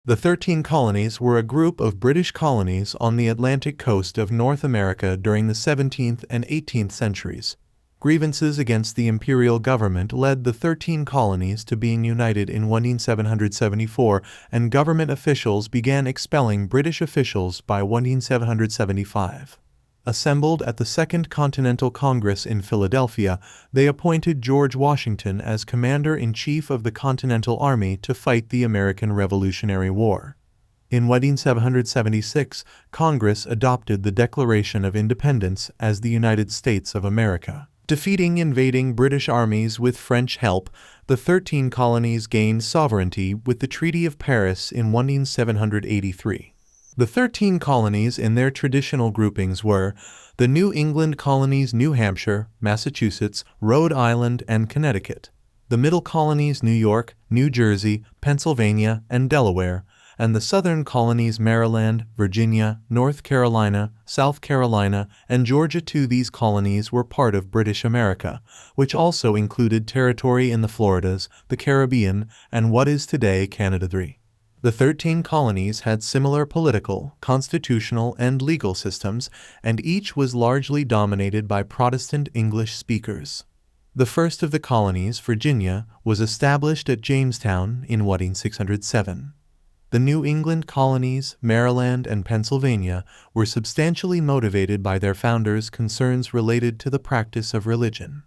The 13 Colonies were a group of British colonies on the Atlantic coast of North America during the 17th and 18th centuries. Grievances against the imperial government led the 13 colonies to being united in 1774, and government officials began expelling British officials by 1775. Assembled at the Second Continental Congress in Philadelphia, they appointed George Washington as Commander-in-Chief of the Continental Army to fight the American Revolutionary War. In 1776, Congress adopted the Declaration of Independence as the United States of America. Defeating invading British armies with French help, the 13 colonies gained sovereignty with the Treaty of Paris in 1783. The 13 colonies in their traditional groupings were the New England colonies New Hampshire, Massachusetts, Rhode Island, and Connecticut, the Middle colonies New York, New Jersey, Pennsylvania, and Delaware, and the Southern colonies Maryland, Virginia, North Carolina, South Carolina, and Georgia. These colonies were part of British America, which also included territory in the Floridas, the Caribbean, and what is today Canada. The 13 colonies had similar political, constitutional, and legal systems, and each was largely dominated by Protestant English speakers. The first of the colonies, Virginia, was established at Jamestown in 1607. The New England colonies, Maryland, and Pennsylvania were substantially motivated by their founders' concerns related to the practice of religion.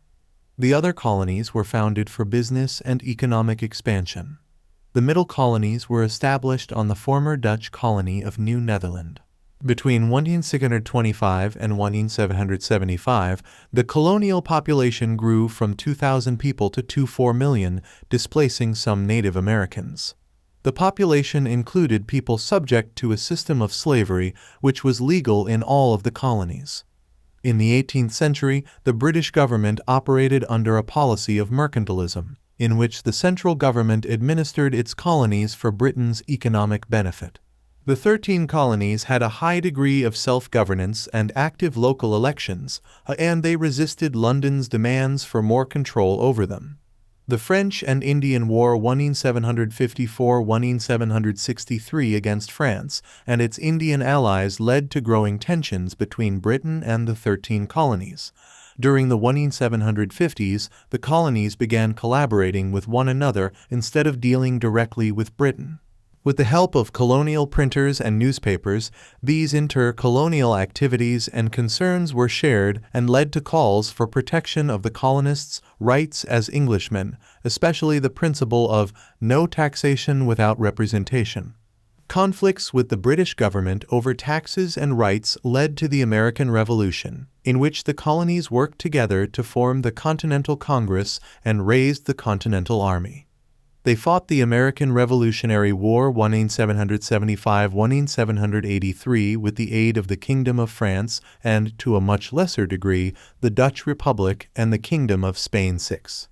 The other colonies were founded for business and economic expansion. The Middle colonies were established on the former Dutch colony of New Netherland. Between 1625 and 1775, the colonial population grew from 2,000 people to 24 million, displacing some Native Americans. The population included people subject to a system of slavery which was legal in all of the colonies. In the 18th century, the British government operated under a policy of mercantilism, in which the central government administered its colonies for Britain's economic benefit. The 13 colonies had a high degree of self-governance and active local elections, and they resisted London's demands for more control over them. The French and Indian War 1754–1763 against France and its Indian allies led to growing tensions between Britain and the 13 colonies. During the 1750s, the colonies began collaborating with one another instead of dealing directly with Britain. With the help of colonial printers and newspapers, these inter-colonial activities and concerns were shared and led to calls for protection of the colonists' rights as Englishmen, especially the principle of no taxation without representation. Conflicts with the British government over taxes and rights led to the American Revolution, in which the colonies worked together to form the Continental Congress and raised the Continental Army. They fought the American Revolutionary War 1775–1783 with the aid of the Kingdom of France and, to a much lesser degree, the Dutch Republic and the Kingdom of Spain. 6.